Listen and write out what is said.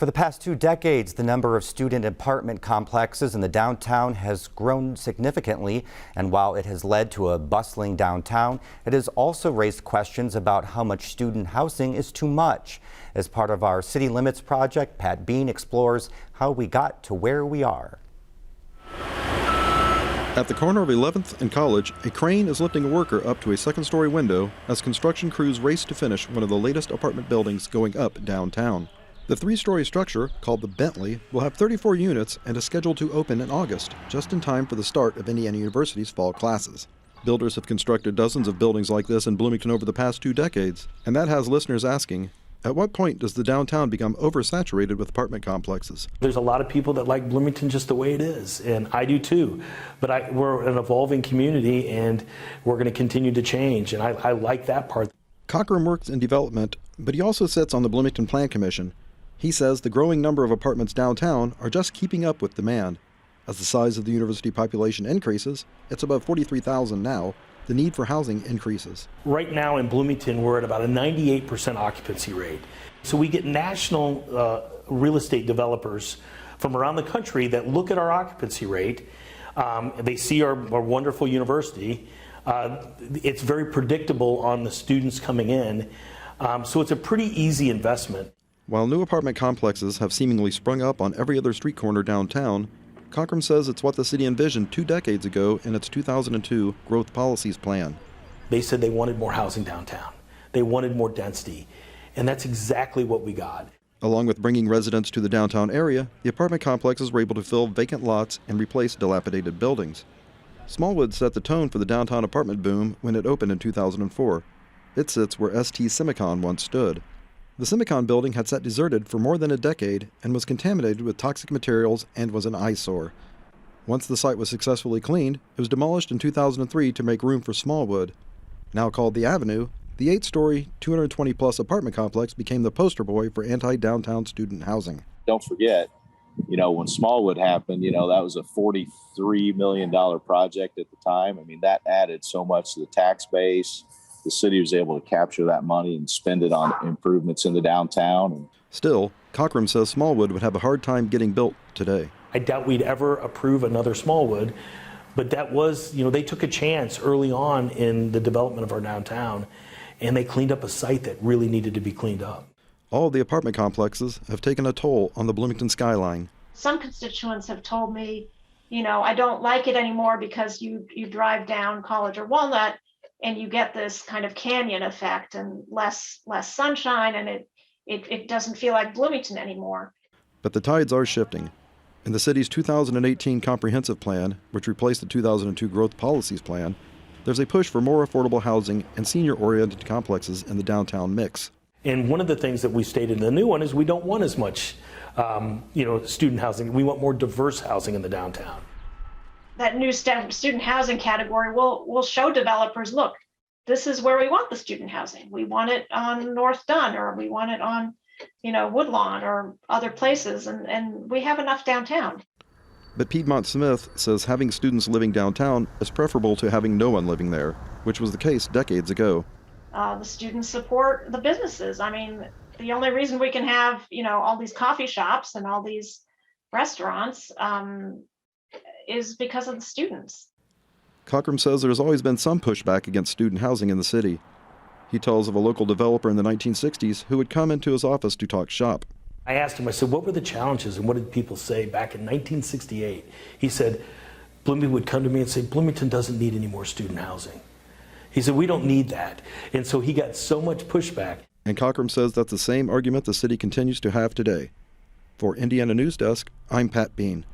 For the past 2 decades, the number of student apartment complexes in the downtown has grown significantly, and while it has led to a bustling downtown, it has also raised questions about how much student housing is too much. As part of our City Limits project, Pat Bean explores how we got to where we are. At the corner of 11th and College, a crane is lifting a worker up to a second-story window as construction crews race to finish one of the latest apartment buildings going up downtown. The 3-story structure, called the Bentley, will have 34 units and is scheduled to open in August, just in time for the start of Indiana University's fall classes. Builders have constructed dozens of buildings like this in Bloomington over the past 2 decades, and that has listeners asking, at what point does the downtown become oversaturated with apartment complexes? There's a lot of people that like Bloomington just the way it is, and I do too. But we're an evolving community, and we're going to continue to change, and I like that part. Cockrum works in development, but he also sits on the Bloomington Plan Commission. He says the growing number of apartments downtown are just keeping up with demand. As the size of the university population increases, it's above 43,000 now, the need for housing increases. Right now in Bloomington, we're at about a 98% occupancy rate. So we get national real estate developers from around the country that look at our occupancy rate. They see our wonderful university. It's very predictable on the students coming in. So it's a pretty easy investment. While new apartment complexes have seemingly sprung up on every other street corner downtown, Cockrum says it's what the city envisioned 2 decades ago in its 2002 Growth Policies Plan. They said they wanted more housing downtown. They wanted more density, and that's exactly what we got. Along with bringing residents to the downtown area, the apartment complexes were able to fill vacant lots and replace dilapidated buildings. Smallwood set the tone for the downtown apartment boom when it opened in 2004. It sits where ST Simicon once stood. The Simicon building had sat deserted for more than a decade and was contaminated with toxic materials and was an eyesore. Once the site was successfully cleaned, it was demolished in 2003 to make room for Smallwood. Now called The Avenue, the 8-story, 220-plus apartment complex became the poster boy for anti-downtown student housing. Don't forget, when Smallwood happened, that was a $43 million project at the time. I mean, that added so much to the tax base. The city was able to capture that money and spend it on improvements in the downtown. Still, Cockrum says Smallwood would have a hard time getting built today. I doubt we'd ever approve another Smallwood, but that was, they took a chance early on in the development of our downtown, and they cleaned up a site that really needed to be cleaned up. All of the apartment complexes have taken a toll on the Bloomington skyline. Some constituents have told me, I don't like it anymore because you drive down College or Walnut, and you get this kind of canyon effect and less sunshine, and it doesn't feel like Bloomington anymore. But the tides are shifting. In the city's 2018 comprehensive plan, which replaced the 2002 Growth Policies Plan, there's a push for more affordable housing and senior-oriented complexes in the downtown mix. And one of the things that we stated in the new one is we don't want as much, student housing. We want more diverse housing in the downtown. That new student housing category will show developers, look, this is where we want the student housing. We want it on North Dunn, or we want it on, Woodlawn or other places, and we have enough downtown. But Piedmont Smith says having students living downtown is preferable to having no one living there, which was the case decades ago. The students support the businesses. I mean, the only reason we can have, all these coffee shops and all these restaurants is because of the students. Cockrum says there's always been some pushback against student housing in the city. He tells of a local developer in the 1960s who would come into his office to talk shop. I asked him, I said, what were the challenges and what did people say back in 1968? He said, Bloomington would come to me and say, Bloomington doesn't need any more student housing. He said, we don't need that. And so he got so much pushback. And Cockrum says that's the same argument the city continues to have today. For Indiana News Desk, I'm Pat Bean.